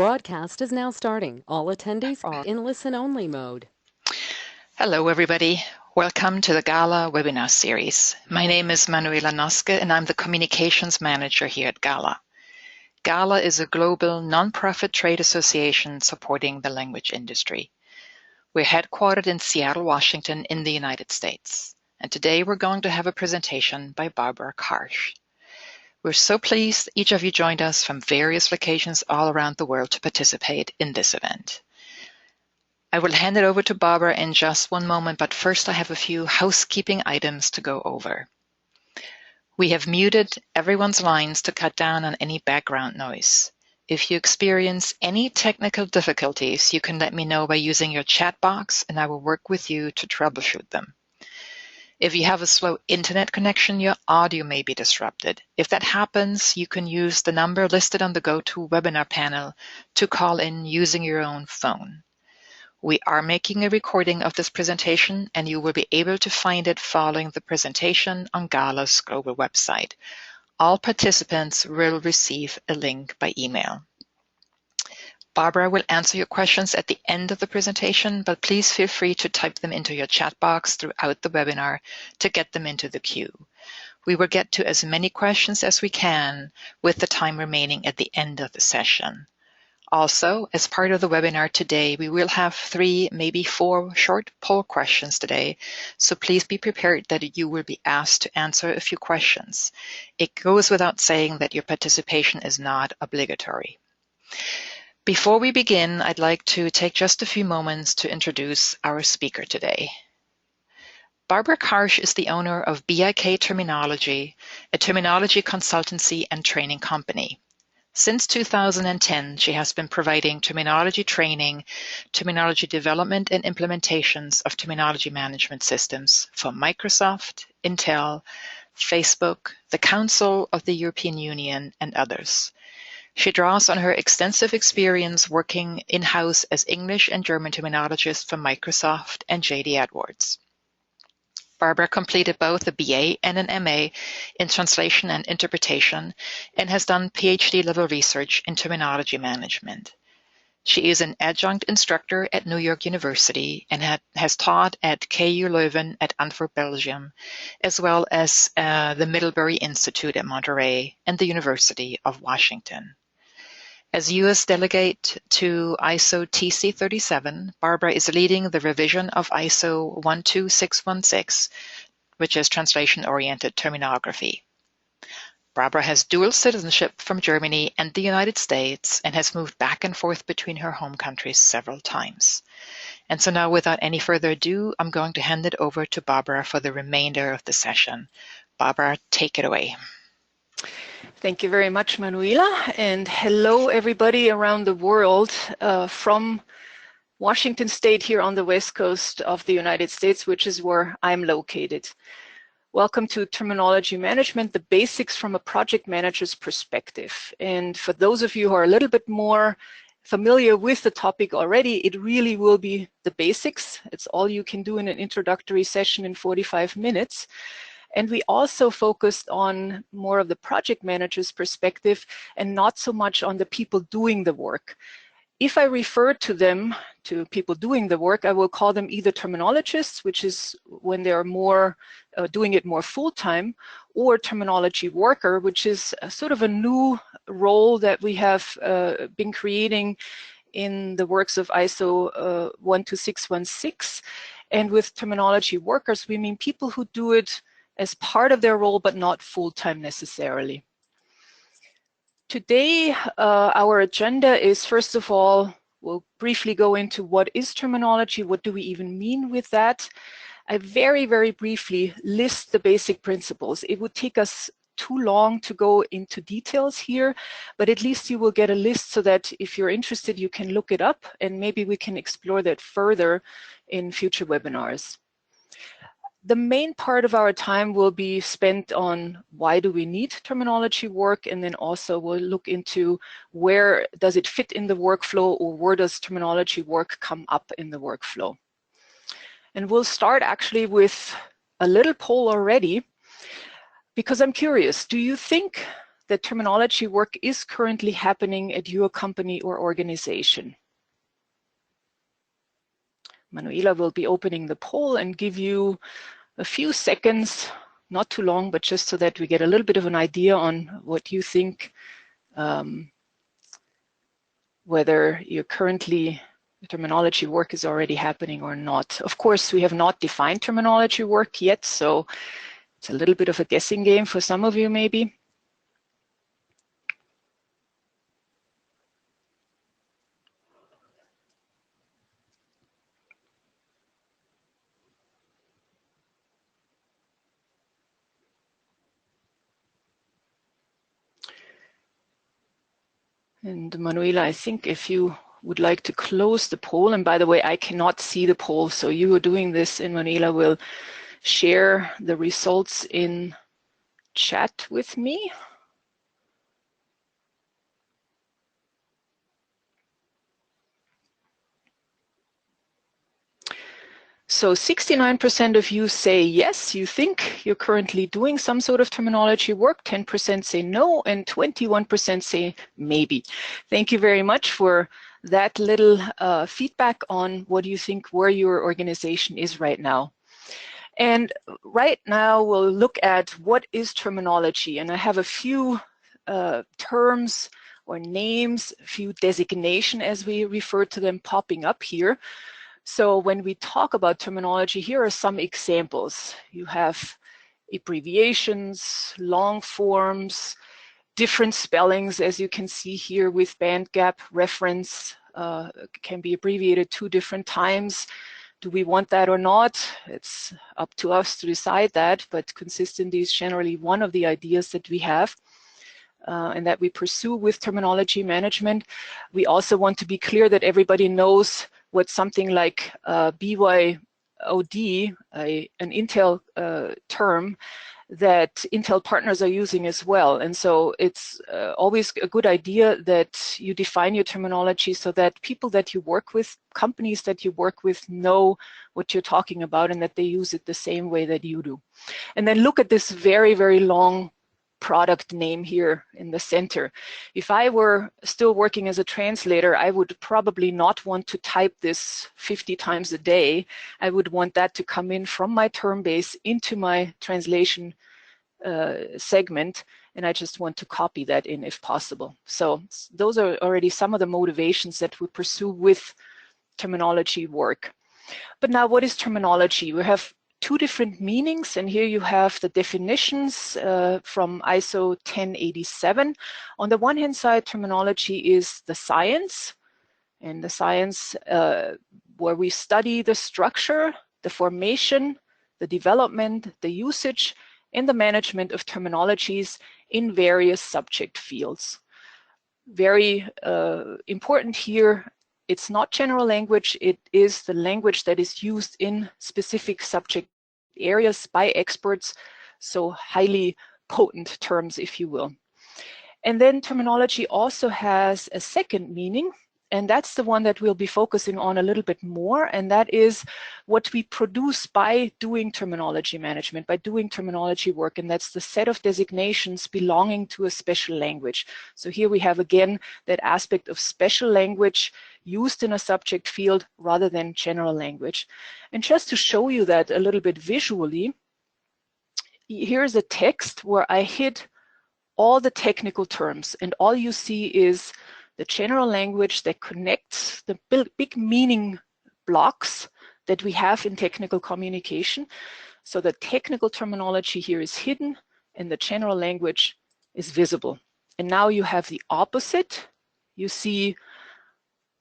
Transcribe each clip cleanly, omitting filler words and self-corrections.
Broadcast is now starting. All attendees are in listen-only mode. Hello, everybody. Welcome to the GALA webinar series. My name is Manuela Noske, and I'm the Communications Manager here at GALA. GALA is a global non-profit trade association supporting the language industry. We're headquartered in Seattle, Washington, in the United States. And today we're going to have a presentation by Barbara Karsch. We're so pleased each of you joined us from various locations all around the world to participate in this event. I will hand it over to Barbara in just one moment, but first I have a few housekeeping items to go over. We have muted everyone's lines to cut down on any background noise. If you experience any technical difficulties, you can let me know by using your chat box, and I will work with you to troubleshoot them. If you have a slow internet connection, your audio may be disrupted. If that happens, you can use the number listed on the GoToWebinar panel to call in using your own phone. We are making a recording of this presentation, and you will be able to find it following the presentation on GALA's global website. All participants will receive a link by email. Barbara will answer your questions at the end of the presentation, but please feel free to type them into your chat box throughout the webinar to get them into the queue. We will get to as many questions as we can with the time remaining at the end of the session. Also, as part of the webinar today, we will have 3, maybe 4 short poll questions today, so please be prepared that you will be asked to answer a few questions. It goes without saying that your participation is not obligatory. Before we begin, I'd like to take just a few moments to introduce our speaker today. Barbara Karsch is the owner of BIK Terminology, a terminology consultancy and training company. Since 2010, she has been providing terminology training, terminology development and implementations of terminology management systems for Microsoft, Intel, Facebook, the Council of the European Union, and others. She draws on her extensive experience working in-house as English and German terminologist for Microsoft and J.D. Edwards. Barbara completed both a BA and an MA in translation and interpretation and has done PhD-level research in terminology management. She is an adjunct instructor at New York University and has taught at KU Leuven at Antwerp, Belgium, as well as the Middlebury Institute at Monterey and the University of Washington. As U.S. delegate to ISO TC 37, Barbara is leading the revision of ISO 12616, which is translation-oriented terminography. Barbara has dual citizenship from Germany and the United States and has moved back and forth between her home countries several times. And so now, without any further ado, I'm going to hand it over to Barbara for the remainder of the session. Barbara, take it away. Thank you very much, Manuela, and hello everybody around the world from Washington State here on the west coast of the United States, which is where I'm located. Welcome to Terminology Management, the basics from a project manager's perspective. And for those of you who are a little bit more familiar with the topic already, it really will be the basics. It's all you can do in an introductory session in 45 minutes. And we also focused on more of the project manager's perspective and not so much on the people doing the work. If I refer to them, to people doing the work, I will call them either terminologists, which is when they're more doing it more full-time, or terminology worker, which is sort of a new role that we have been creating in the works of ISO 12616. And with terminology workers, we mean people who do it as part of their role, but not full-time necessarily. Today, our agenda is, first of all, we'll briefly go into what is terminology, what do we even mean with that. I very, very briefly list the basic principles. It would take us too long to go into details here, but at least you will get a list so that if you're interested, you can look it up, and maybe we can explore that further in future webinars. The main part of our time will be spent on why do we need terminology work, and then also we'll look into where does it fit in the workflow, or where does terminology work come up in the workflow. And we'll start actually with a little poll already, because I'm curious, do you think that terminology work is currently happening at your company or organization? Manuela will be opening the poll and give you a few seconds, not too long, but just so that we get a little bit of an idea on what you think, whether you're currently, terminology work is already happening or not. Of course, we have not defined terminology work yet, so it's a little bit of a guessing game for some of you maybe. And Manuela, I think if you would like to close the poll, and by the way, I cannot see the poll, so you are doing this, and Manuela will share the results in chat with me. So 69% of you say yes, you think you're currently doing some sort of terminology work, 10% say no, and 21% say maybe. Thank you very much for that little feedback on what you think where your organization is right now. And right now we'll look at what is terminology, and I have a few terms or names, a few designation as we refer to them popping up here. So when we talk about terminology, here are some examples. You have abbreviations, long forms, different spellings, as you can see here with band gap reference, can be abbreviated 2 different times. Do we want that or not? It's up to us to decide that, but consistency is generally one of the ideas that we have and that we pursue with terminology management. We also want to be clear that everybody knows what something like BYOD, an Intel term that Intel partners are using as well. And so it's always a good idea that you define your terminology so that people that you work with, companies that you work with, know what you're talking about and that they use it the same way that you do. And then look at this very, very long product name here in the center. If I were still working as a translator, I would probably not want to type this 50 times a day. I would want that to come in from my Termbase into my translation segment, and I just want to copy that in if possible. So those are already some of the motivations that we pursue with terminology work. But now, what is terminology? We have 2 different meanings, and here you have the definitions from ISO 1087. On the one hand side, terminology is the science, and the science where we study the structure, the formation, the development, the usage, and the management of terminologies in various subject fields. Very important here, it's not general language, it is the language that is used in specific subject areas by experts, so highly potent terms, if you will. And then terminology also has a second meaning, and that's the one that we'll be focusing on a little bit more, and that is what we produce by doing terminology management, by doing terminology work, and that's the set of designations belonging to a special language. So here we have again that aspect of special language used in a subject field rather than general language. And just to show you that a little bit visually, here's a text where I hid all the technical terms, and all you see is the general language that connects the big meaning blocks that we have in technical communication. So the technical terminology here is hidden and the general language is visible. And now you have the opposite. You see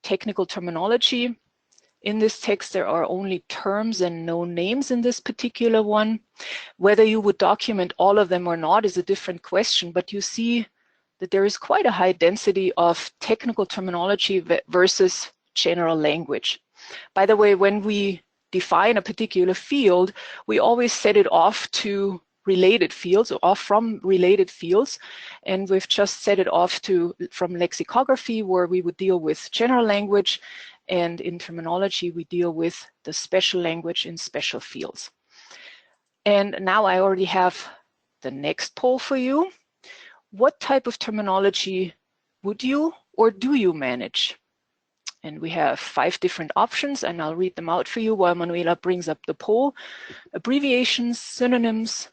technical terminology. In this text, there are only terms and no names in this particular one. Whether you would document all of them or not is a different question, but you see that there is quite a high density of technical terminology versus general language. By the way, when we define a particular field, we always set it off to related fields, or off from related fields, and we've just set it off to from lexicography, where we would deal with general language, and in terminology we deal with the special language in special fields. And now I already have the next poll for you. what type of terminology would you or do you manage? And we have 5 different options, and I'll read them out for you while Manuela brings up the poll. Abbreviations, synonyms,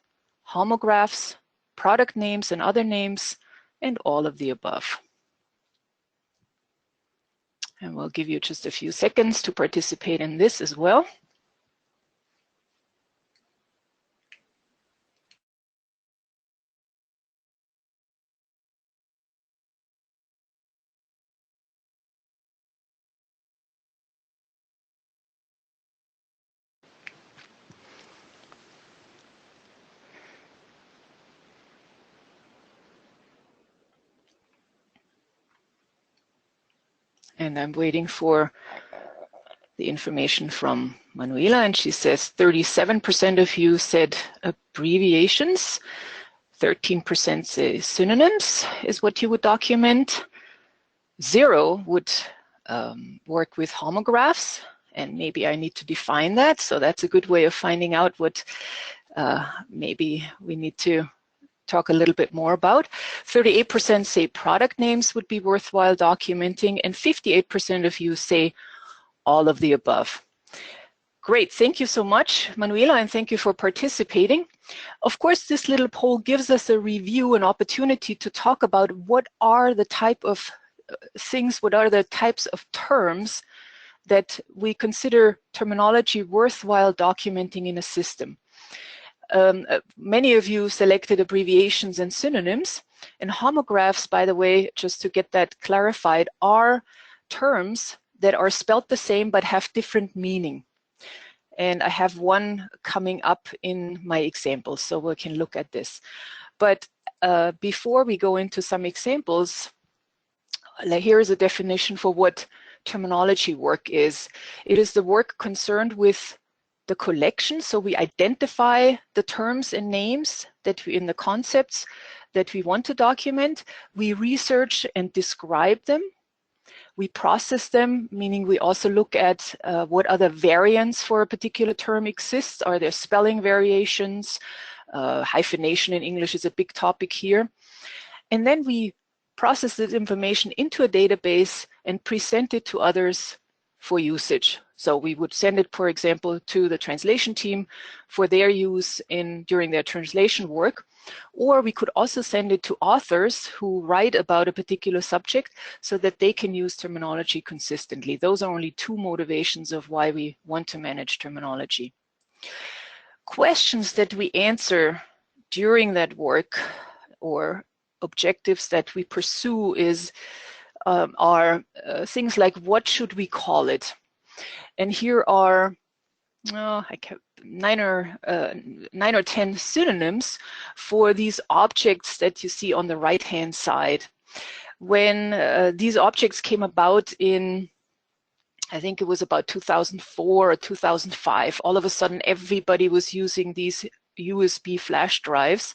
homographs, product names and other names, and all of the above. And we'll give you just a few seconds to participate in this as well. And I'm waiting for the information from Manuela, and she says 37% of you said abbreviations, 13% say synonyms is what you would document. 0 would work with homographs, and maybe I need to define that, so that's a good way of finding out what maybe we need to talk a little bit more about. 38% say product names would be worthwhile documenting, and 58% of you say all of the above. Great, thank you so much, Manuela, and thank you for participating. Of course, this little poll gives us a review, an opportunity to talk about what are the type of things, what are the types of terms that we consider terminology worthwhile documenting in a system. Many of you selected abbreviations and synonyms, and homographs, by the way, just to get that clarified, are terms that are spelled the same but have different meaning. And I have one coming up in my examples, so we can look at this. But before we go into some examples, here is a definition for what terminology work is. It is the work concerned with the collection, so we identify the terms and names that we, in the concepts that we want to document. We research and describe them. We process them, meaning we also look at what other variants for a particular term exist. Are there spelling variations? Hyphenation in English is a big topic here. And then we process this information into a database and present it to others for usage. So we would send it, for example, to the translation team for their use during their translation work. Or we could also send it to authors who write about a particular subject so that they can use terminology consistently. Those are only 2 motivations of why we want to manage terminology. Questions that we answer during that work or objectives that we pursue are things like, what should we call it? And here are 9 or 10 synonyms for these objects that you see on the right-hand side. When these objects came about in, I think it was about 2004 or 2005, all of a sudden everybody was using these USB flash drives.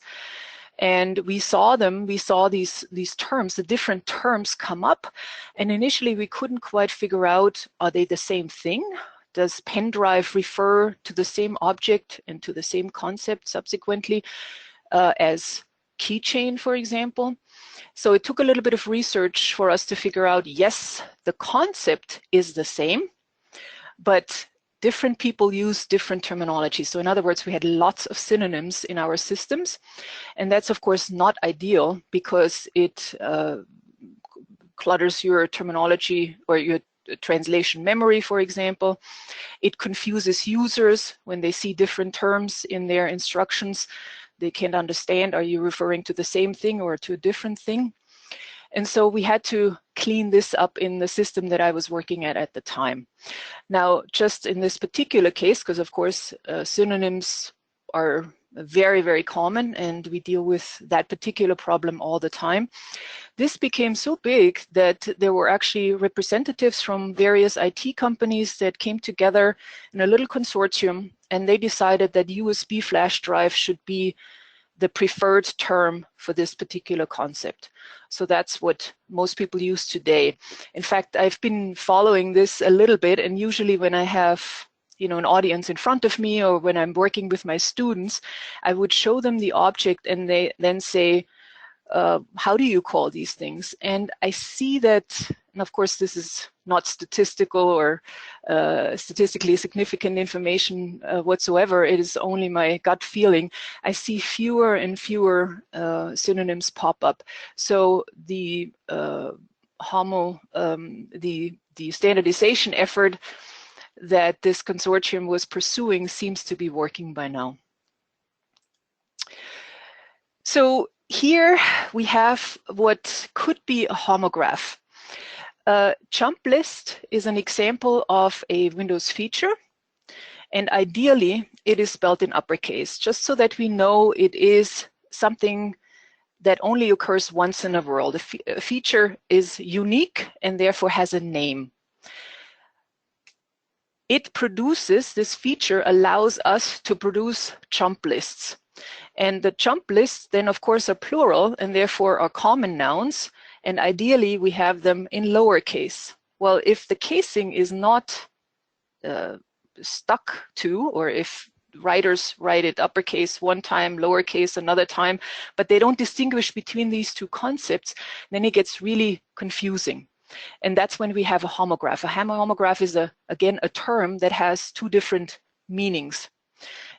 And we saw these terms, the different terms come up. And initially we couldn't quite figure out, are they the same thing? Does pen drive refer to the same object and to the same concept subsequently as keychain, for example? So it took a little bit of research for us to figure out, yes, the concept is the same, but different people use different terminology. So in other words, we had lots of synonyms in our systems. And that's, of course, not ideal because it clutters your terminology or your translation memory, for example. It confuses users when they see different terms in their instructions. They can't understand, are you referring to the same thing or to a different thing? And so we had to clean this up in the system that I was working at the time. Now, just in this particular case, because of course synonyms are very, very common and we deal with that particular problem all the time, this became so big that there were actually representatives from various IT companies that came together in a little consortium, and they decided that USB flash drive should be the preferred term for this particular concept. So that's what most people use today. In fact, I've been following this a little bit, and usually when I have an audience in front of me or when I'm working with my students, I would show them the object and they then say, how do you call these things? And I see that, and of course this is not statistical or statistically significant information whatsoever, it is only my gut feeling. I see fewer and fewer synonyms pop up. So the the standardization effort that this consortium was pursuing seems to be working by now. So here we have what could be a homograph. Jump list is an example of a Windows feature, and ideally it is spelled in uppercase, just so that we know it is something that only occurs once in a world. A feature is unique and therefore has a name. It produces, this feature allows us to produce jump lists. And the jump lists then of course are plural and therefore are common nouns, and ideally we have them in lowercase. Well, if the casing is not stuck to, or if writers write it uppercase one time, lowercase another time, but they don't distinguish between these two concepts, then it gets really confusing. And that's when we have a homograph. A homograph is, again, a term that has two different meanings.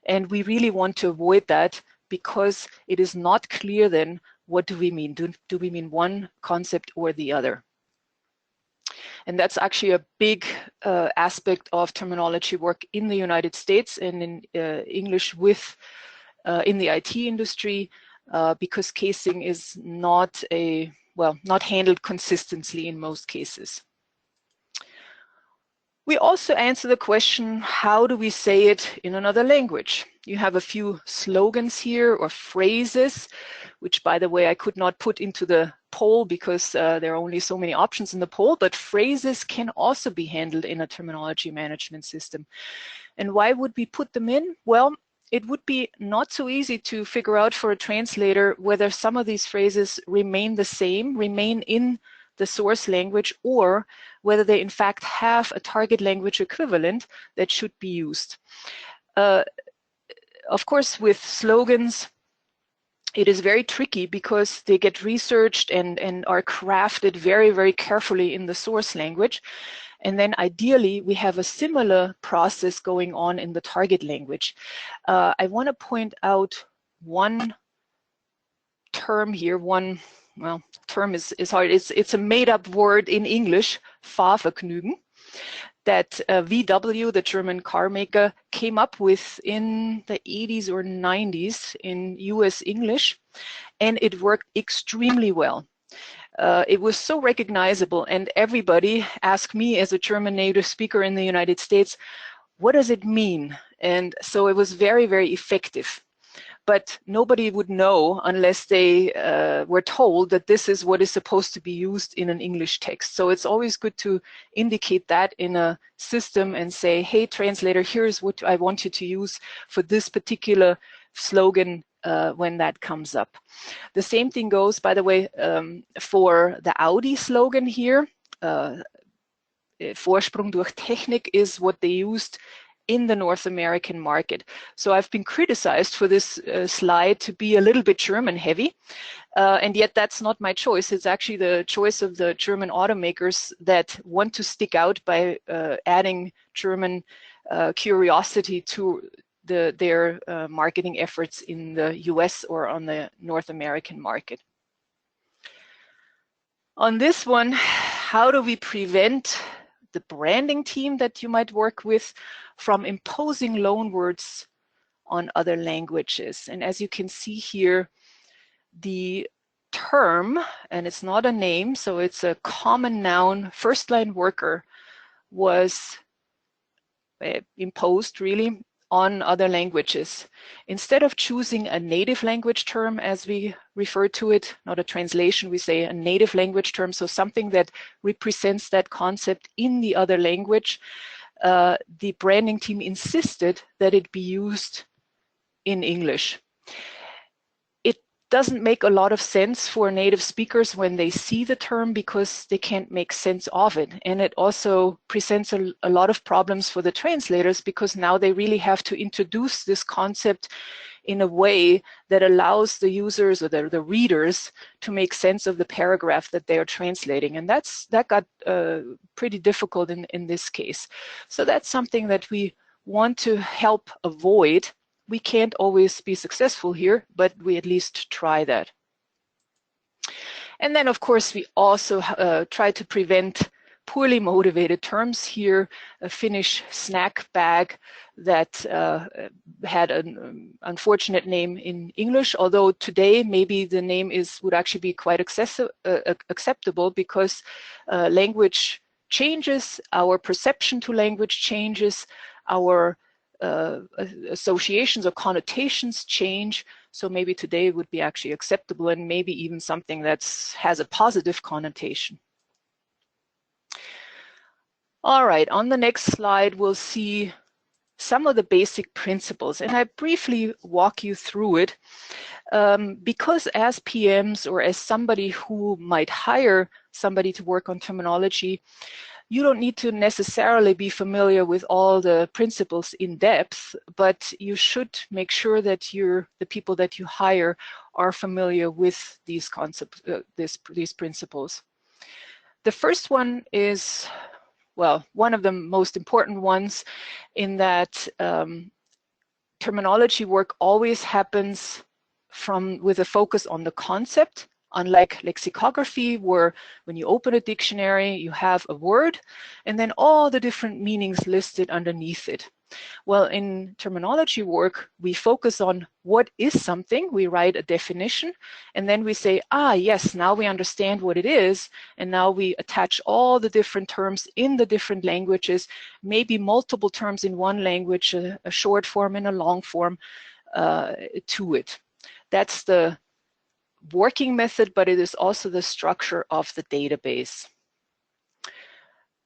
And we really want to avoid that because it is not clear then what do we mean. Do we mean one concept or the other? And that's actually a big aspect of terminology work in the United States and in English with in the IT industry, because casing is not not handled consistently in most cases. We also answer the question, how do we say it in another language? You have a few slogans here or phrases, which, by the way, I could not put into the poll because there are only so many options in the poll, but phrases can also be handled in a terminology management system. And why would we put them in? Well, it would be not so easy to figure out for a translator whether some of these phrases remain the same, remain in the source language, or whether they in fact have a target language equivalent that should be used. Of course, with slogans, it is very tricky because they get researched and are crafted very, very carefully in the source language. And then ideally, we have a similar process going on in the target language. I want to point out one term here, term is hard. It's a made-up word in English, Fahrvergnügen, that VW, the German car maker, came up with in the 80s or 90s in US English, and it worked extremely well. It was so recognizable, and everybody asked me as a German native speaker in the United States, what does it mean? And so it was very, very effective. But nobody would know unless they were told that this is what is supposed to be used in an English text. So it's always good to indicate that in a system and say, hey, translator, here's what I want you to use for this particular slogan when that comes up. The same thing goes, by the way, for the Audi slogan here. Vorsprung durch Technik is what they used in the North American market. So I've been criticized for this slide to be a little bit German heavy, and yet that's not my choice. It's actually the choice of the German automakers that want to stick out by adding German curiosity to their marketing efforts in the US or on the North American market. On this one, how do we prevent the branding team that you might work with from imposing loanwords on other languages? And as you can see here, the term, and it's not a name, so it's a common noun, first line worker, was imposed really on other languages. Instead of choosing a native language term, as we refer to it, not a translation, we say a native language term, so something that represents that concept in the other language, the branding team insisted that it be used in English. It doesn't make a lot of sense for native speakers when they see the term because they can't make sense of it. And it also presents a lot of problems for the translators because now they really have to introduce this concept in a way that allows the users or the readers to make sense of the paragraph that they are translating. And that got pretty difficult in this case. So that's something that we want to help avoid. We can't always be successful here, but we at least try that. And then, of course, we also try to prevent poorly motivated terms here. A Finnish snack bag that had an unfortunate name in English, although today maybe the name would actually be quite acceptable because language changes, our perception to language changes, our associations or connotations change. So maybe today would be actually acceptable and maybe even something that has a positive connotation. All right, on the next slide, we'll see some of the basic principles, and I briefly walk you through it because as PMs or as somebody who might hire somebody to work on terminology, you don't need to necessarily be familiar with all the principles in depth, but you should make sure that the people that you hire are familiar with these concepts, these principles. The first one is, well, one of the most important ones in that terminology work always happens with a focus on the concept. Unlike lexicography, where when you open a dictionary, you have a word and then all the different meanings listed underneath it. Well, in terminology work, we focus on what is something, we write a definition, and then we say, yes, now we understand what it is, and now we attach all the different terms in the different languages, maybe multiple terms in one language, a short form and a long form to it. That's the working method, but it is also the structure of the database.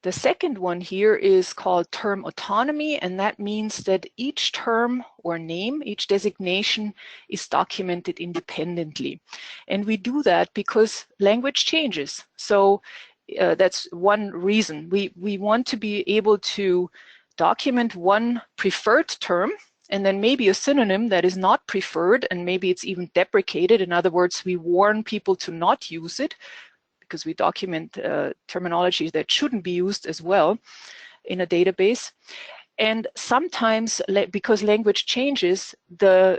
The second one here is called term autonomy, and that means that each term or name, each designation is documented independently. And we do that because language changes. So that's one reason. We want to be able to document one preferred term and then maybe a synonym that is not preferred, and maybe it's even deprecated. In other words, we warn people to not use it because we document terminology that shouldn't be used as well in a database. And sometimes, because language changes, the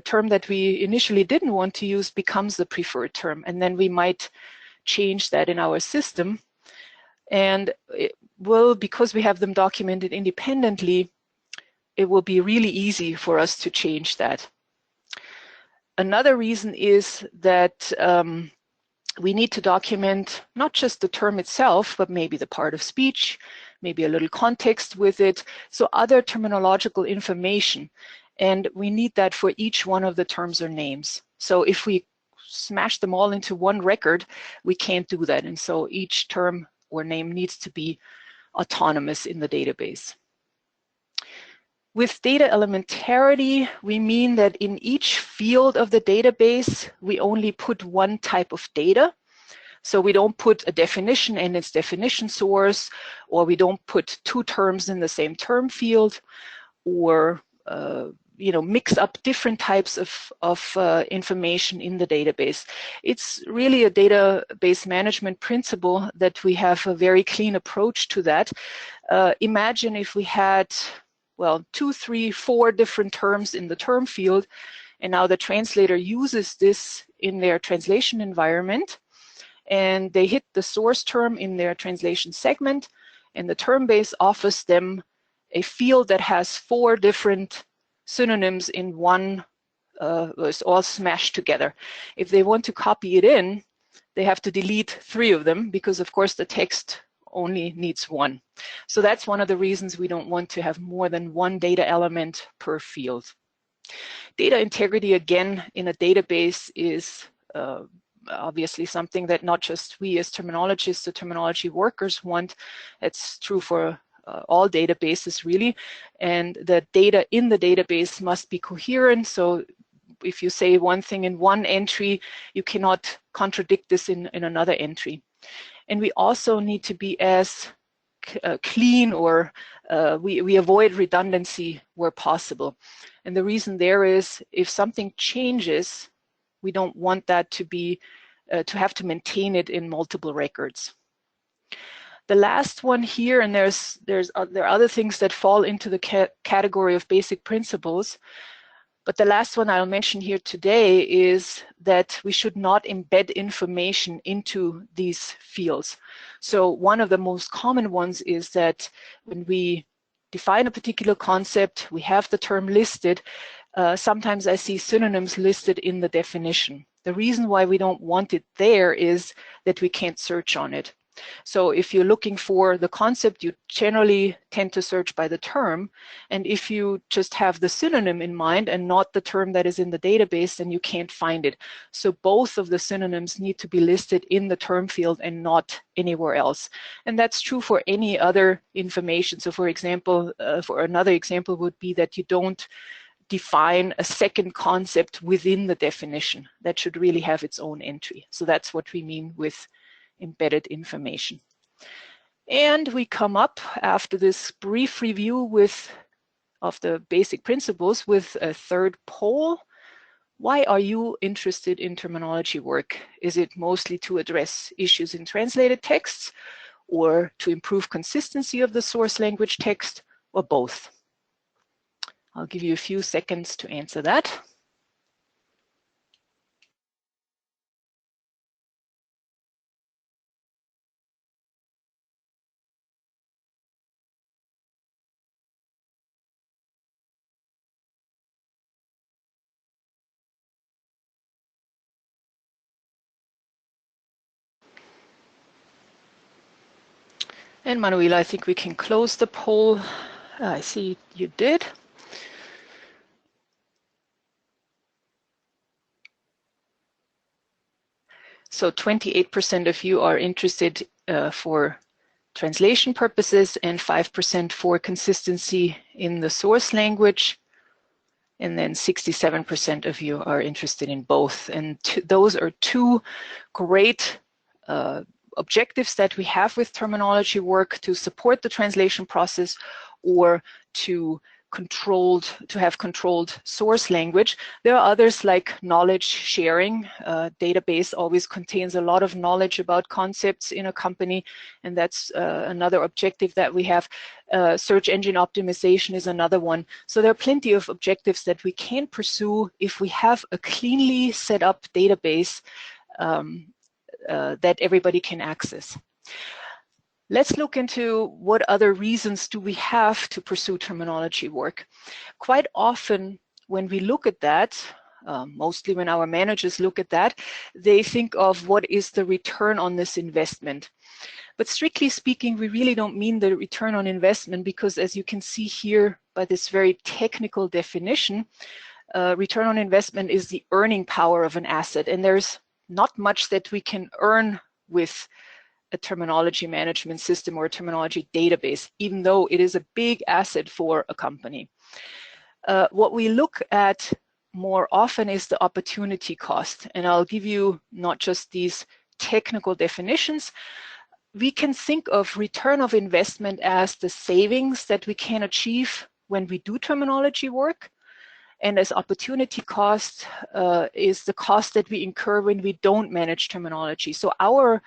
term that we initially didn't want to use becomes the preferred term, and then we might change that in our system. And it will, because we have them documented independently, it will be really easy for us to change that. Another reason is that we need to document not just the term itself, but maybe the part of speech, maybe a little context with it, so other terminological information. And we need that for each one of the terms or names. So if we smash them all into one record, we can't do that. And so each term or name needs to be autonomous in the database. With data elementarity, we mean that in each field of the database, we only put one type of data. So we don't put a definition and its definition source, or we don't put two terms in the same term field, or mix up different types of information in the database. It's really a database management principle that we have a very clean approach to that. Imagine if we had, well, 2, 3, 4 different terms in the term field, and now the translator uses this in their translation environment, and they hit the source term in their translation segment, and the Termbase offers them a field that has 4 different synonyms in one, it's all smashed together. If they want to copy it in, they have to delete 3 of them because, of course, the text only needs 1. So that's one of the reasons we don't want to have more than 1 data element per field. Data integrity, again, in a database is obviously something that not just we as terminologists or terminology workers want. It's true for all databases, really. And the data in the database must be coherent. So if you say one thing in one entry, you cannot contradict this in another entry. And we also need to be as clean, or we avoid redundancy where possible. And the reason there is, if something changes, we don't want that to be to have to maintain it in multiple records. The last one here, and there are other things that fall into the category of basic principles, but the last one I'll mention here today is that we should not embed information into these fields. So one of the most common ones is that when we define a particular concept, we have the term listed. Sometimes I see synonyms listed in the definition. The reason why we don't want it there is that we can't search on it. So if you're looking for the concept, you generally tend to search by the term. And if you just have the synonym in mind and not the term that is in the database, then you can't find it. So both of the synonyms need to be listed in the term field and not anywhere else. And that's true for any other information. So for example, for another example would be that you don't define a second concept within the definition. That should really have its own entry. So that's what we mean with embedded information. And we come up after this brief review of the basic principles with a third poll. Why are you interested in terminology work? Is it mostly to address issues in translated texts, or to improve consistency of the source language text, or both? I'll give you a few seconds to answer that. And Manuela, I think we can close the poll. I see you did. So 28% of you are interested for translation purposes, and 5% for consistency in the source language. And then 67% of you are interested in both. And those are two great objectives that we have with terminology work: to support the translation process, or to have controlled source language. There are others like knowledge sharing. Database always contains a lot of knowledge about concepts in a company, and that's another objective that we have. Search engine optimization is another one. So there are plenty of objectives that we can pursue if we have a cleanly set up database that everybody can access. Let's look into what other reasons do we have to pursue terminology work. Quite often when we look at that, mostly when our managers look at that, they think of what is the return on this investment. But strictly speaking, we really don't mean the return on investment, because as you can see here by this very technical definition, return on investment is the earning power of an asset, and there's not much that we can earn with a terminology management system or a terminology database, even though it is a big asset for a company. What we look at more often is the opportunity cost, and I'll give you not just these technical definitions. We can think of return of investment as the savings that we can achieve when we do terminology work, and as opportunity cost is the cost that we incur when we don't manage terminology. So our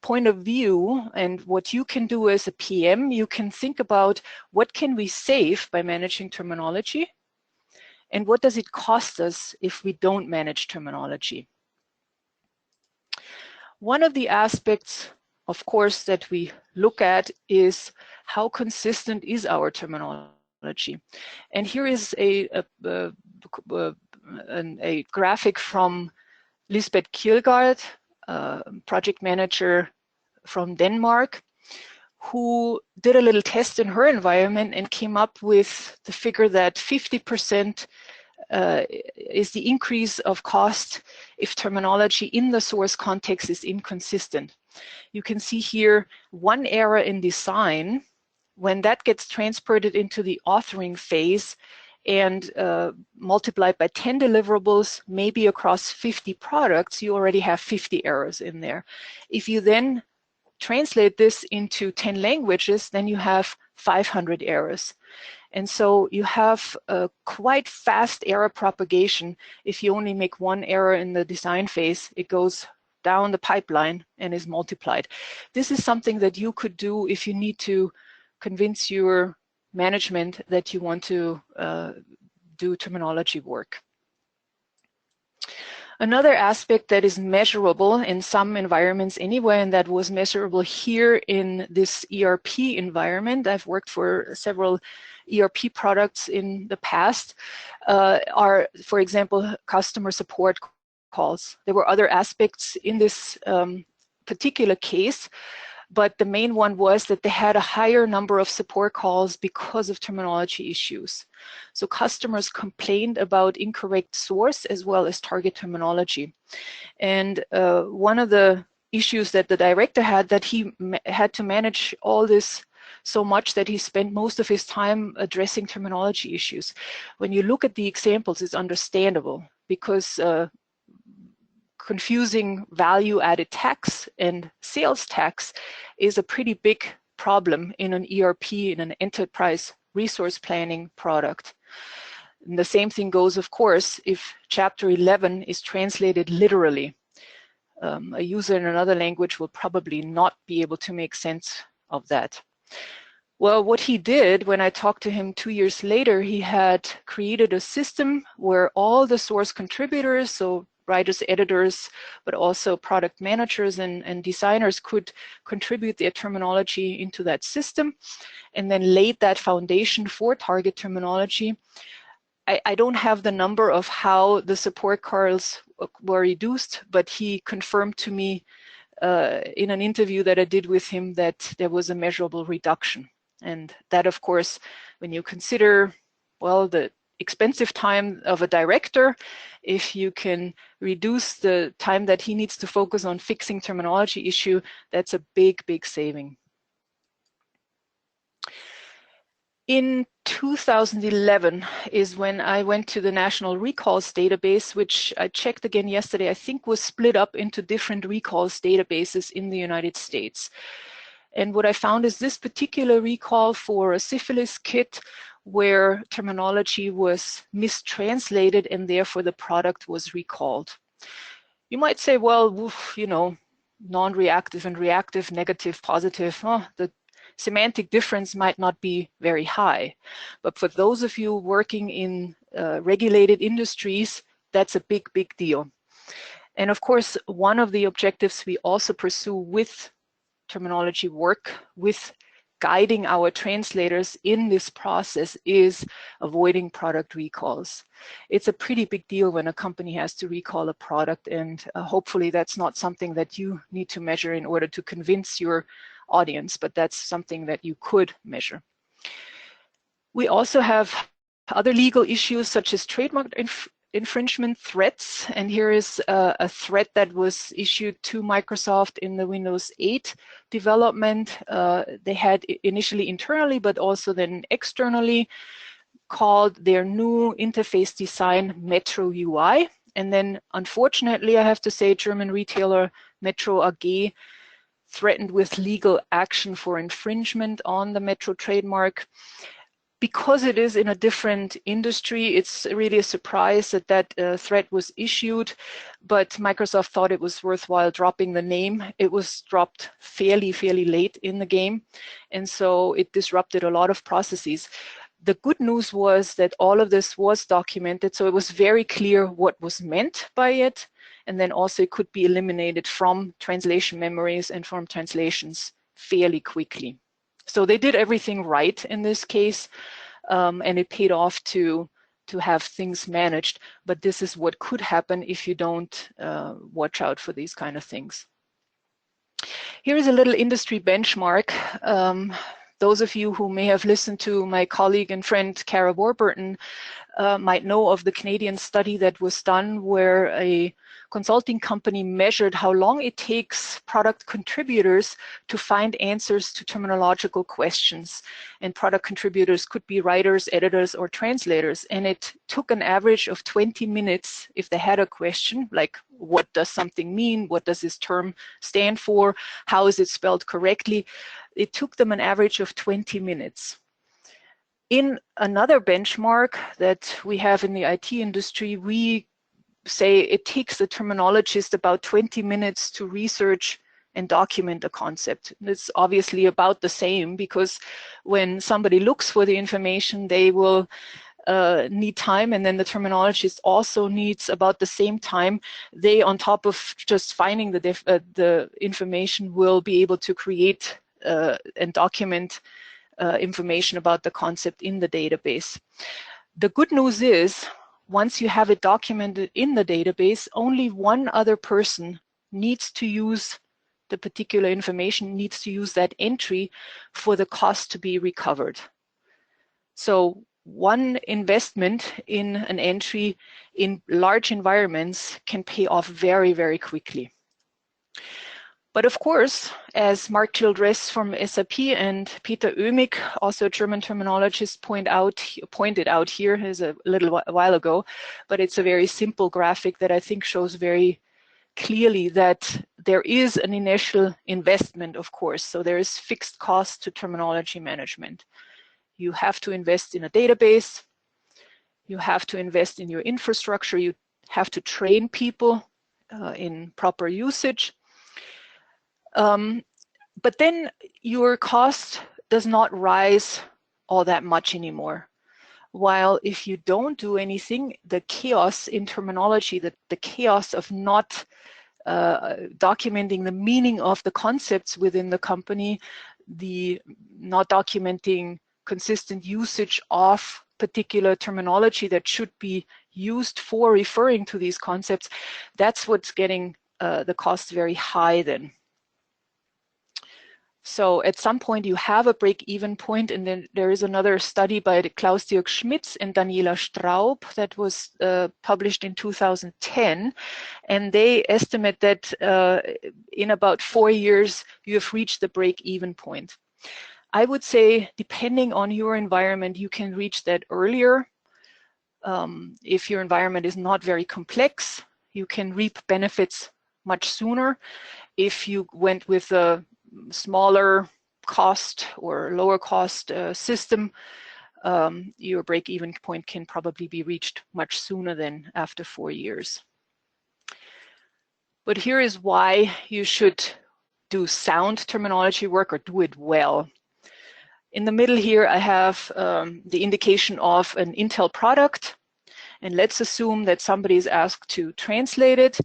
point of view, and what you can do as a PM, you can think about what can we save by managing terminology, and what does it cost us if we don't manage terminology. One of the aspects, of course, that we look at is how consistent is our terminology. And here is a graphic from Lisbeth Kjellgaard, project manager from Denmark, who did a little test in her environment and came up with the figure that 50% is the increase of cost if terminology in the source context is inconsistent. You can see here one error in design. When that gets transported into the authoring phase, and multiplied by 10 deliverables, maybe across 50 products, you already have 50 errors in there. If you then translate this into 10 languages, then you have 500 errors. And so you have a quite fast error propagation. If you only make one error in the design phase, it goes down the pipeline and is multiplied. This is something that you could do if you need to convince your management that you want to do terminology work. Another aspect that is measurable in some environments anyway, and that was measurable here in this ERP environment, I've worked for several ERP products in the past, are, for example, customer support calls. There were other aspects in this particular case, but the main one was that they had a higher number of support calls because of terminology issues. So customers complained about incorrect source as well as target terminology. And one of the issues that the director had, that he had to manage all this so much that he spent most of his time addressing terminology issues. When you look at the examples, it's understandable, because confusing value-added tax and sales tax is a pretty big problem in an ERP, in an enterprise resource planning product. And the same thing goes, of course, if Chapter 11 is translated literally. A user in another language will probably not be able to make sense of that. Well, what he did, when I talked to him 2 years later, he had created a system where all the source contributors, so writers, editors, but also product managers and designers, could contribute their terminology into that system, and then laid that foundation for target terminology. I don't have the number of how the support calls were reduced, but he confirmed to me in an interview that I did with him that there was a measurable reduction. And that, of course, when you consider, well, the expensive time of a director, if you can reduce the time that he needs to focus on fixing terminology issue, that's a big, big saving. In 2011 is when I went to the National Recalls database, which I checked again yesterday, I think was split up into different recalls databases in the United States. And what I found is this particular recall for a syphilis kit where terminology was mistranslated and therefore the product was recalled. You might say, well, you know, non-reactive and reactive, negative, positive, the semantic difference might not be very high. But for those of you working in regulated industries, that's a big, big deal. And of course, one of the objectives we also pursue with terminology work, with guiding our translators in this process, is avoiding product recalls. It's a pretty big deal when a company has to recall a product, and hopefully that's not something that you need to measure in order to convince your audience, but that's something that you could measure. We also have other legal issues such as trademark infringement threats, and here is a threat that was issued to Microsoft in the Windows 8 development. They had initially internally, but also then externally, called their new interface design Metro UI. And then, unfortunately, I have to say, German retailer Metro AG threatened with legal action for infringement on the Metro trademark. Because it is in a different industry, it's really a surprise that that threat was issued, but Microsoft thought it was worthwhile dropping the name. It was dropped fairly late in the game, and so it disrupted a lot of processes. The good news was that all of this was documented, so it was very clear what was meant by it, and then also it could be eliminated from translation memories and from translations fairly quickly. So they did everything right in this case, and it paid off to have things managed. But this is what could happen if you don't watch out for these kind of things. Here is a little industry benchmark. Those of you who may have listened to my colleague and friend Cara Warburton might know of the Canadian study that was done where a consulting company measured how long it takes product contributors to find answers to terminological questions. And product contributors could be writers, editors, or translators. And it took an average of 20 minutes if they had a question, like what does something mean? What does this term stand for? How is it spelled correctly? It took them an average of 20 minutes. In another benchmark that we have in the IT industry, we say it takes a terminologist about 20 minutes to research and document a concept. It's obviously about the same, because when somebody looks for the information, they will need time, and then the terminologist also needs about the same time. They, on top of just finding the information, will be able to create and document information about the concept in the database. The good news is, once you have it documented in the database, only one other person needs to use the particular information, needs to use that entry for the cost to be recovered. So one investment in an entry in large environments can pay off very, very quickly. But of course, as Mark Childress from SAP and Peter Oemig, also a German terminologist, pointed out here is a little while ago, but it's a very simple graphic that I think shows very clearly that there is an initial investment, of course. So there is fixed cost to terminology management. You have to invest in a database. You have to invest in your infrastructure. You have to train people in proper usage. But then your cost does not rise all that much anymore. While if you don't do anything, the chaos in terminology, the chaos of not documenting the meaning of the concepts within the company, the not documenting consistent usage of particular terminology that should be used for referring to these concepts, that's what's getting the cost very high then. So at some point you have a break-even point, and then there is another study by Klaus-Dirk Schmitz and Daniela Straub that was published in 2010, and they estimate that in about 4 years you have reached the break-even point. I would say, depending on your environment, you can reach that earlier. If your environment is not very complex, you can reap benefits much sooner. If you went with a smaller cost or lower cost system, your break-even point can probably be reached much sooner than after 4 years. But here is why you should do sound terminology work, or do it well. In the middle here, I have the indication of an Intel product. And let's assume that somebody is asked to translate it,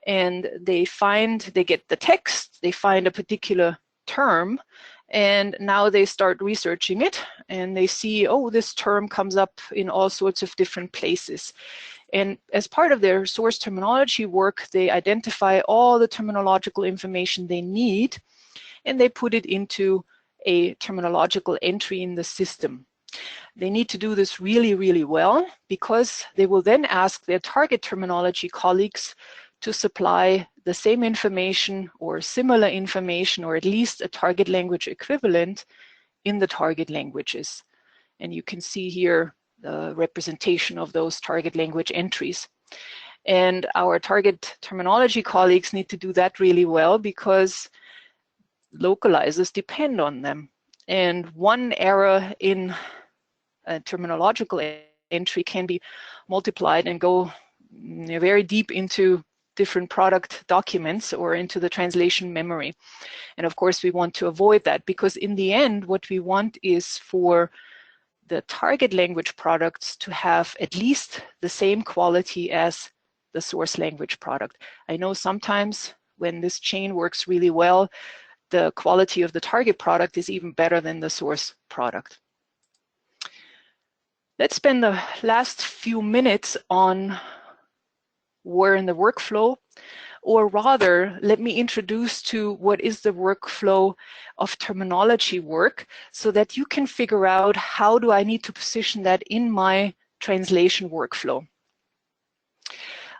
and they get the text, they find a particular term, and now they start researching it, and they see, oh, this term comes up in all sorts of different places. And as part of their source terminology work, they identify all the terminological information they need, and they put it into a terminological entry in the system. They need to do this really, really well, because they will then ask their target terminology colleagues to supply the same information or similar information, or at least a target language equivalent in the target languages. And you can see here the representation of those target language entries. And our target terminology colleagues need to do that really well, because localizers depend on them. And one error in a terminological entry can be multiplied and go very deep into different product documents or into the translation memory. And of course, we want to avoid that, because in the end, what we want is for the target language products to have at least the same quality as the source language product. I know sometimes when this chain works really well, the quality of the target product is even better than the source product. Let's spend the last few minutes on where in the workflow, or rather, let me introduce to what is the workflow of terminology work, so that you can figure out how do I need to position that in my translation workflow.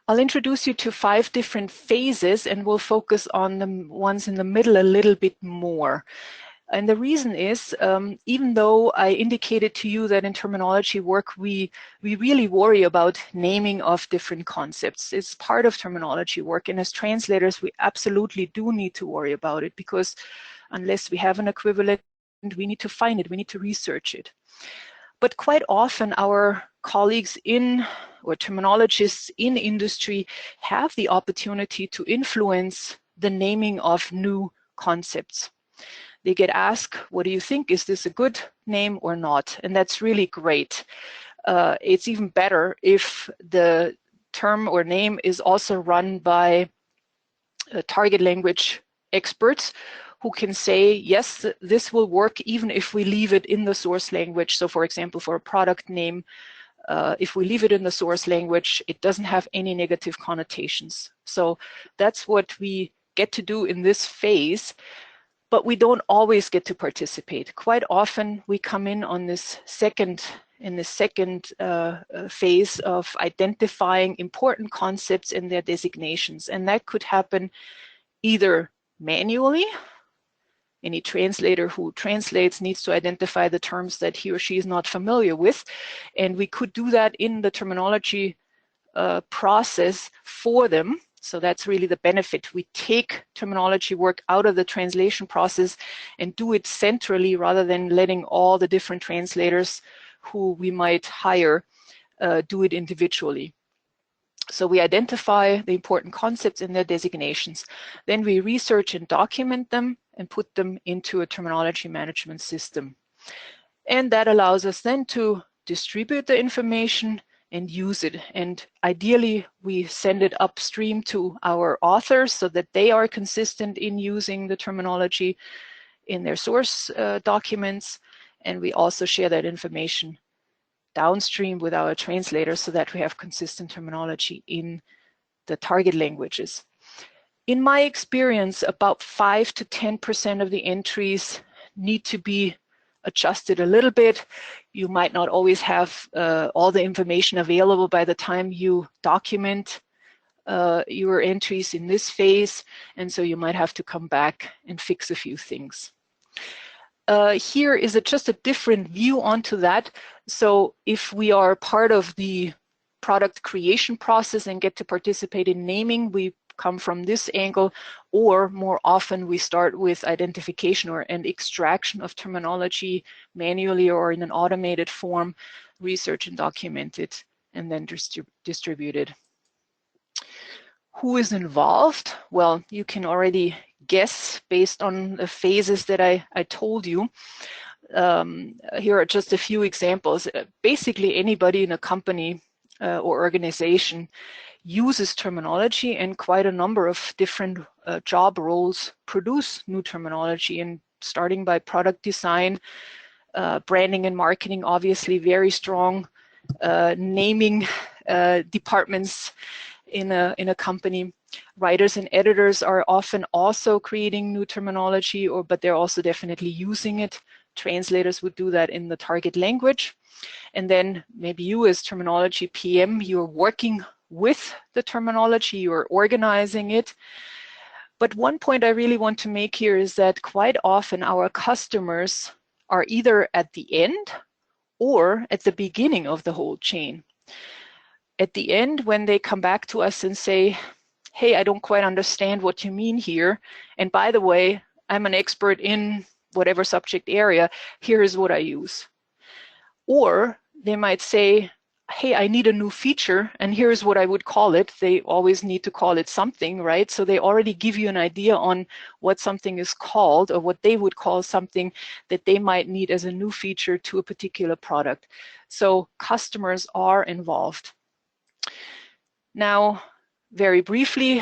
I'll introduce you to 5 different phases, and we'll focus on the ones in the middle a little bit more. And the reason is, even though I indicated to you that in terminology work, we really worry about naming of different concepts. It's part of terminology work, and as translators, we absolutely do need to worry about it, because unless we have an equivalent, we need to find it, we need to research it. But quite often our colleagues or terminologists in industry have the opportunity to influence the naming of new concepts. They get asked, what do you think? Is this a good name or not? And that's really great. It's even better if the term or name is also run by target language experts who can say, yes, this will work even if we leave it in the source language. So for example, for a product name, if we leave it in the source language, it doesn't have any negative connotations. So that's what we get to do in this phase, but we don't always get to participate. Quite often we come in on this second phase of identifying important concepts and their designations. And that could happen either manually. Any translator who translates needs to identify the terms that he or she is not familiar with. And we could do that in the terminology process for them. So that's really the benefit. We take terminology work out of the translation process and do it centrally rather than letting all the different translators who we might hire do it individually. So we identify the important concepts and their designations. Then we research and document them and put them into a terminology management system. And that allows us then to distribute the information and use it. And ideally, we send it upstream to our authors so that they are consistent in using the terminology in their source documents. And we also share that information downstream with our translators so that we have consistent terminology in the target languages. In my experience, about 5 to 10% of the entries need to be adjusted a little bit. You might not always have all the information available by the time you document your entries in this phase, and so you might have to come back and fix a few things. Here is just a different view onto that. So if we are part of the product creation process and get to participate in naming, we come from this angle, or more often we start with identification and extraction of terminology manually or in an automated form, research and document it, and then distribute it. Who is involved? Well, you can already guess based on the phases that I told you. Here are just a few examples. Basically, anybody in a company or organization uses terminology, and quite a number of different job roles produce new terminology, and starting by product design, branding and marketing, obviously very strong naming departments in a company. Writers and editors are often also creating new terminology, but they're also definitely using it. Translators would do that in the target language. And then maybe you as terminology PM, you're working with the terminology, you're organizing it. But one point I really want to make here is that quite often our customers are either at the end or at the beginning of the whole chain. At the end, when they come back to us and say, hey, I don't quite understand what you mean here, and by the way, I'm an expert in whatever subject area, here is what I use. Or they might say, hey, I need a new feature, and here's what I would call it. They always need to call it something, right? So they already give you an idea on what something is called, or what they would call something that they might need as a new feature to a particular product. So customers are involved. Now, very briefly,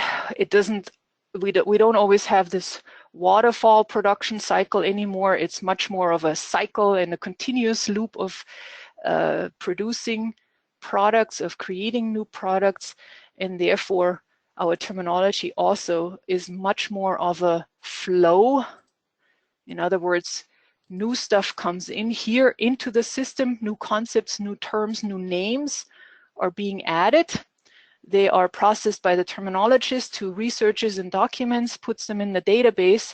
we don't always have this waterfall production cycle anymore. It's much more of a cycle and a continuous loop of producing products, of creating new products, and therefore our terminology also is much more of a flow. In other words, new stuff comes in here into the system, new concepts, new terms, new names are being added. They are processed by the terminologist who researches and documents, puts them in the database.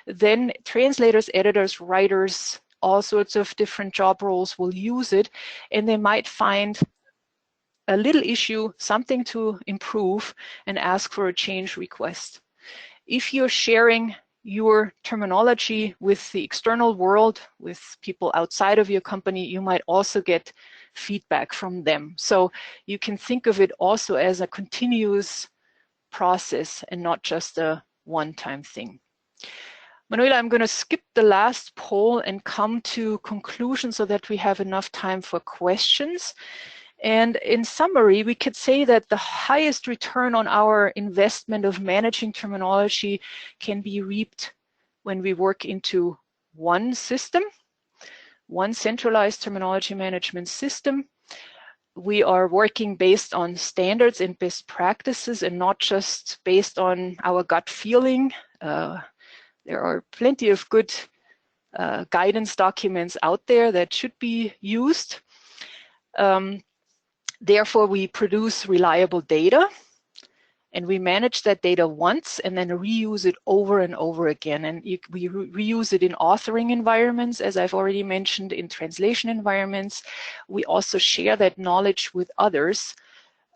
Then translators, editors, writers, all sorts of different job roles will use it, and they might find a little issue, something to improve, and ask for a change request. If you're sharing your terminology with the external world, with people outside of your company, you might also get feedback from them. So you can think of it also as a continuous process and not just a one-time thing. Manuela, I'm going to skip the last poll and come to conclusions so that we have enough time for questions. And in summary, we could say that the highest return on our investment of managing terminology can be reaped when we work into one system, one centralized terminology management system. We are working based on standards and best practices and not just based on our gut feeling. There are plenty of good guidance documents out there that should be used. Therefore, we produce reliable data, and we manage that data once and then reuse it over and over again. And we reuse it in authoring environments, as I've already mentioned, in translation environments. We also share that knowledge with others.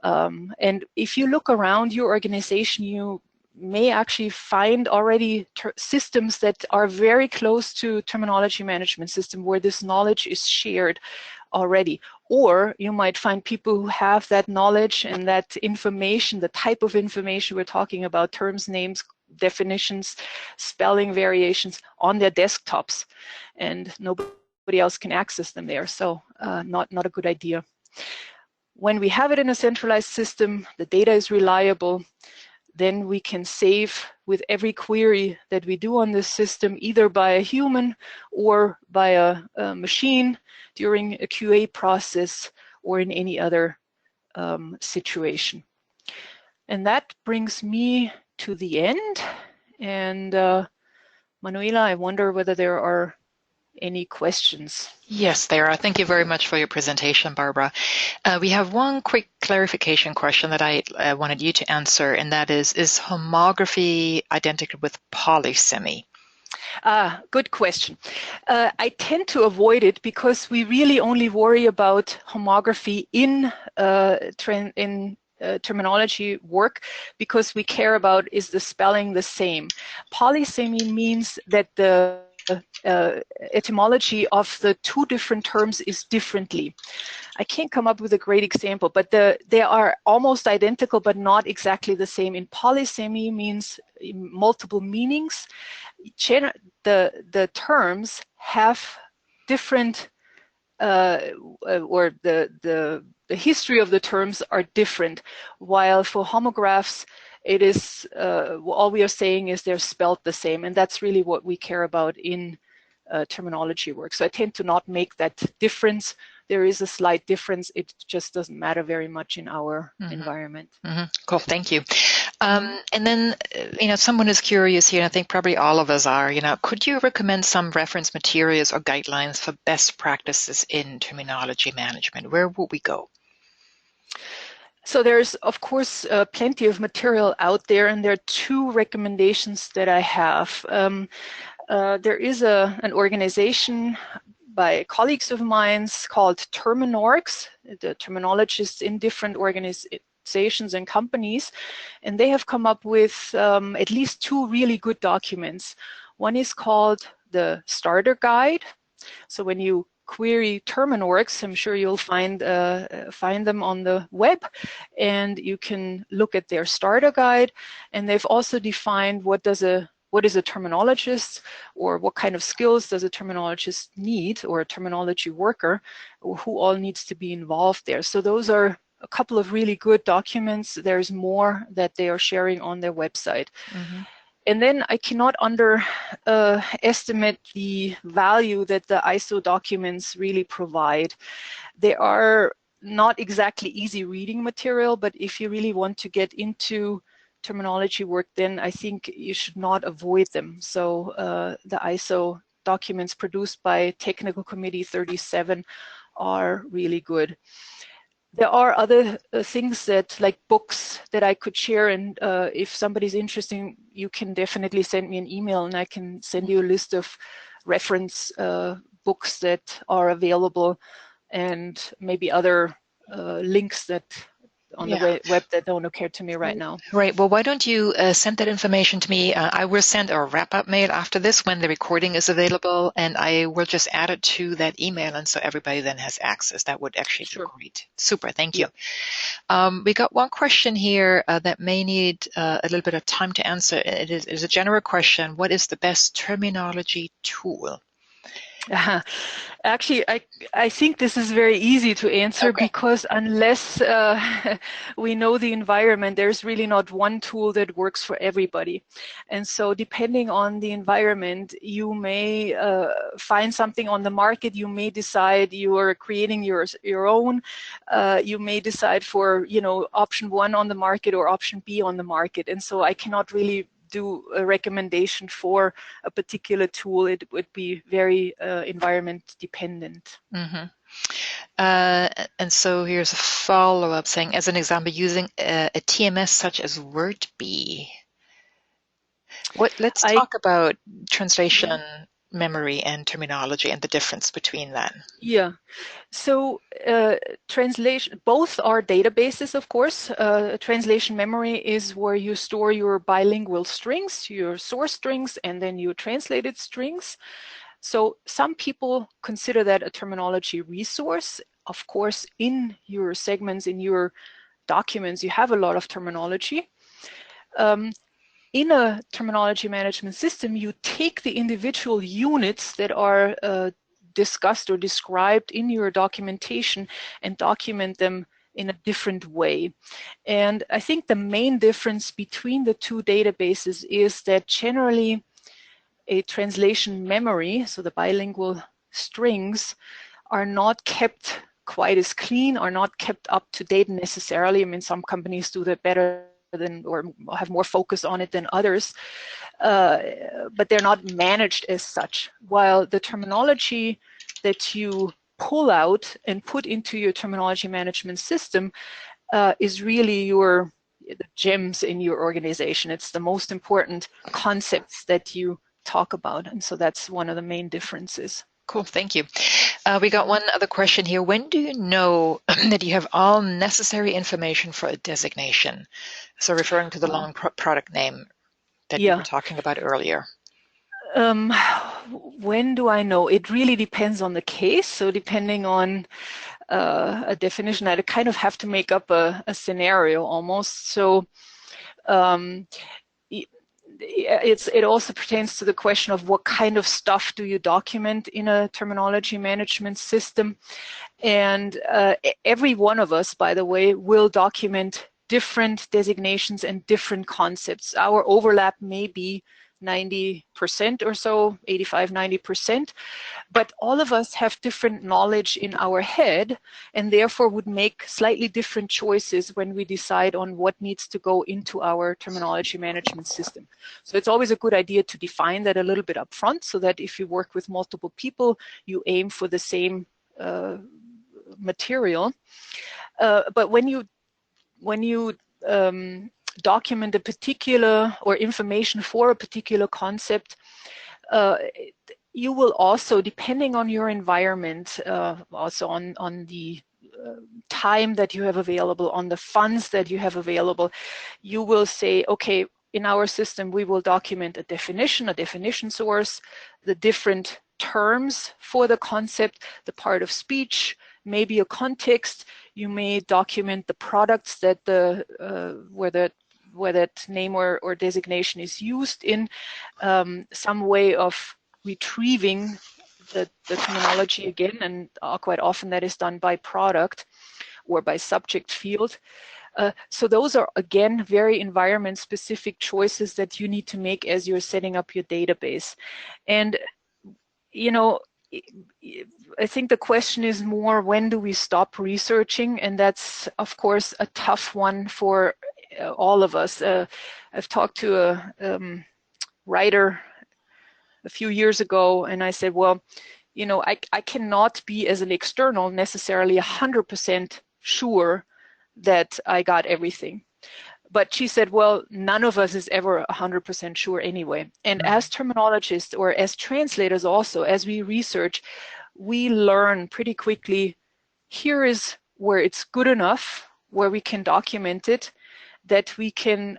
And if you look around your organization, you may actually find already systems that are very close to terminology management system where this knowledge is shared already. Or you might find people who have that knowledge and that information, the type of information we're talking about, terms, names, definitions, spelling variations, on their desktops, and nobody else can access them there. So not a good idea. When we have it in a centralized system, the data is reliable, then we can save with every query that we do on this system, either by a human or by a machine during a QA process or in any other situation. And that brings me to the end. And Manuela, I wonder whether there are any questions. Yes, there are. Thank you very much for your presentation, Barbara. We have one quick clarification question that I wanted you to answer, and that is homography identical with polysemy? Good question. I tend to avoid it because we really only worry about homography in terminology work because we care about is the spelling the same. Polysemy means that the etymology of the two different terms is differently. I can't come up with a great example, but they are almost identical, but not exactly the same. In polysemy means multiple meanings. The terms have different, or the history of the terms are different, while for homographs, it is all we are saying is they're spelled the same, and that's really what we care about in terminology work. So I tend to not make that difference. There is a slight difference. It just doesn't matter very much in our environment. Cool, thank you. And then, someone is curious here, and I think probably all of us are, could you recommend some reference materials or guidelines for best practices in terminology management? Where would we go? So there's, of course, plenty of material out there, and there are two recommendations that I have. There is an organization by colleagues of mine called Terminorgs, the terminologists in different organizations and companies, and they have come up with at least two really good documents. One is called the Starter Guide. So when you query Terminorgs, I'm sure you'll find them on the web, and you can look at their starter guide. And they've also defined what is a terminologist, or what kind of skills does a terminologist need, or a terminology worker, or who all needs to be involved there. So those are a couple of really good documents. There's more that they are sharing on their website. And then I cannot underestimate the value that the ISO documents really provide. They are not exactly easy reading material, but if you really want to get into terminology work, then I think you should not avoid them. So the ISO documents produced by Technical Committee 37 are really good. There are other things that, like books, that I could share, and if somebody's interested, you can definitely send me an email and I can send you a list of reference books that are available, and maybe other links that on Yeah. the web that don't occur to me right now. Right. Well, why don't you send that information to me? I will send a wrap-up mail after this when the recording is available, and I will just add it to that email, and so everybody then has access. That would actually be Sure. great. Super. Thank you. Yeah. We got one question here that may need a little bit of time to answer. It is a general question. What is the best terminology tool? Actually, I think this is very easy to answer, Okay. because unless we know the environment, there's really not one tool that works for everybody. And so depending on the environment, you may find something on the market, you may decide you are creating your own, you may decide for, option 1 on the market or option B on the market. And so I cannot really do a recommendation for a particular tool. It would be very environment dependent. Mm-hmm. And so here's a follow-up saying, as an example, using a TMS such as WordBee. Let's talk about translation, memory, and terminology and the difference between that. Yeah. So translation, both are databases, of course. Translation memory is where you store your bilingual strings, your source strings, and then your translated strings. So some people consider that a terminology resource. Of course, in your segments, in your documents, you have a lot of terminology. In a terminology management system, you take the individual units that are discussed or described in your documentation and document them in a different way. And I think the main difference between the two databases is that generally a translation memory, so the bilingual strings, are not kept quite as clean, are not kept up to date necessarily. I mean, some companies do that better than, or have more focus on it than others, but they're not managed as such. While the terminology that you pull out and put into your terminology management system is really the gems in your organization. It's the most important concepts that you talk about, and so that's one of the main differences. Cool, thank you. We got one other question here. When do you know that you have all necessary information for a designation? So referring to the long product name that you were talking about earlier. When do I know? It really depends on the case. So depending on a definition, I kind of have to make up a scenario almost. So it also pertains to the question of what kind of stuff do you document in a terminology management system. And every one of us, by the way, will document different designations and different concepts. Our overlap may be 90% or so, 85, 90%, but all of us have different knowledge in our head and therefore would make slightly different choices when we decide on what needs to go into our terminology management system. So it's always a good idea to define that a little bit up front, so that if you work with multiple people, you aim for the same material. But when you document a particular or information for a particular concept, you will also, depending on your environment, also on the time that you have available, on the funds that you have available, you will say, okay, in our system, we will document a definition source, the different terms for the concept, the part of speech, maybe a context. You may document the products that where that name or designation is used in, some way of retrieving the terminology again, and quite often that is done by product or by subject field. So those are, again, very environment-specific choices that you need to make as you're setting up your database. And, I think the question is more, when do we stop researching? And that's, of course, a tough one for all of us. I've talked to a writer a few years ago, and I said, well, I cannot be, as an external, necessarily 100% sure that I got everything. But she said, well, none of us is ever 100% sure anyway. And as terminologists or as translators also, as we research, we learn pretty quickly, here is where it's good enough, where we can document it, that we can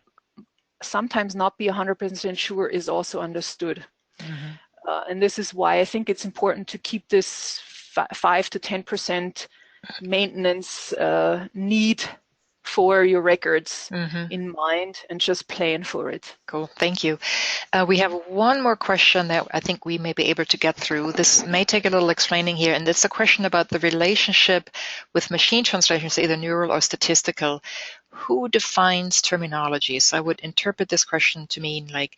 sometimes not be 100% sure is also understood. And this is why I think it's important to keep this 5 to 10% maintenance need for your records in mind and just plan for it. Cool, thank you. We have one more question that I think we may be able to get through. This may take a little explaining here, and it's a question about the relationship with machine translations, either neural or statistical. Who defines terminology? So I would interpret this question to mean, like,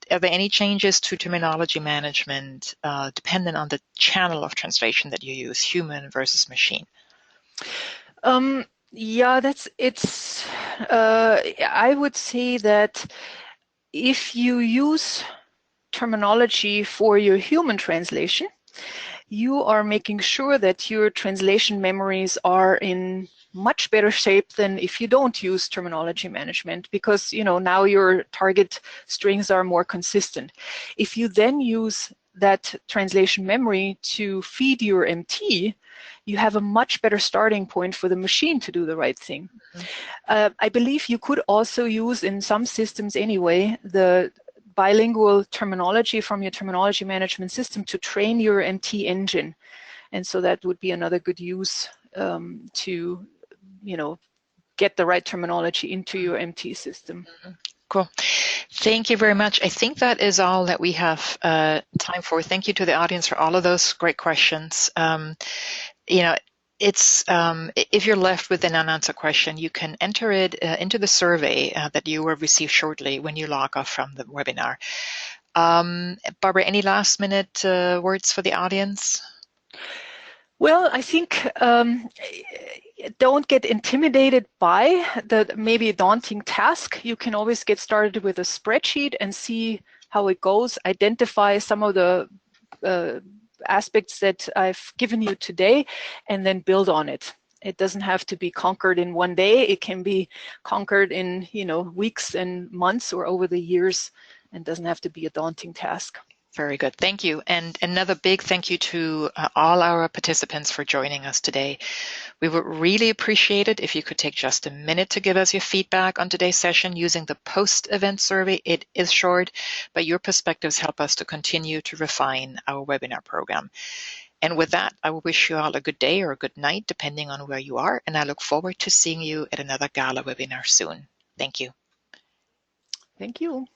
are there any changes to terminology management dependent on the channel of translation that you use, human versus machine? Yeah, I would say that if you use terminology for your human translation, you are making sure that your translation memories are in much better shape than if you don't use terminology management, because now your target strings are more consistent. If you then use that translation memory to feed your MT, you have a much better starting point for the machine to do the right thing. I believe you could also use, in some systems anyway, the bilingual terminology from your terminology management system to train your MT engine. And so that would be another good use to, get the right terminology into your MT system. Cool. Thank you very much. I think that is all that we have time for. Thank you to the audience for all of those great questions. It's if you're left with an unanswered question, you can enter it into the survey that you will receive shortly when you log off from the webinar. Barbara, any last minute words for the audience? Well, I think don't get intimidated by the maybe daunting task. You can always get started with a spreadsheet and see how it goes, identify some of the aspects that I've given you today, and then build on it. It doesn't have to be conquered in one day. It can be conquered in weeks and months or over the years, and doesn't have to be a daunting task. Very good. Thank you. And another big thank you to all our participants for joining us today. We would really appreciate it if you could take just a minute to give us your feedback on today's session using the post-event survey. It is short, but your perspectives help us to continue to refine our webinar program. And with that, I will wish you all a good day or a good night, depending on where you are. And I look forward to seeing you at another GALA webinar soon. Thank you. Thank you.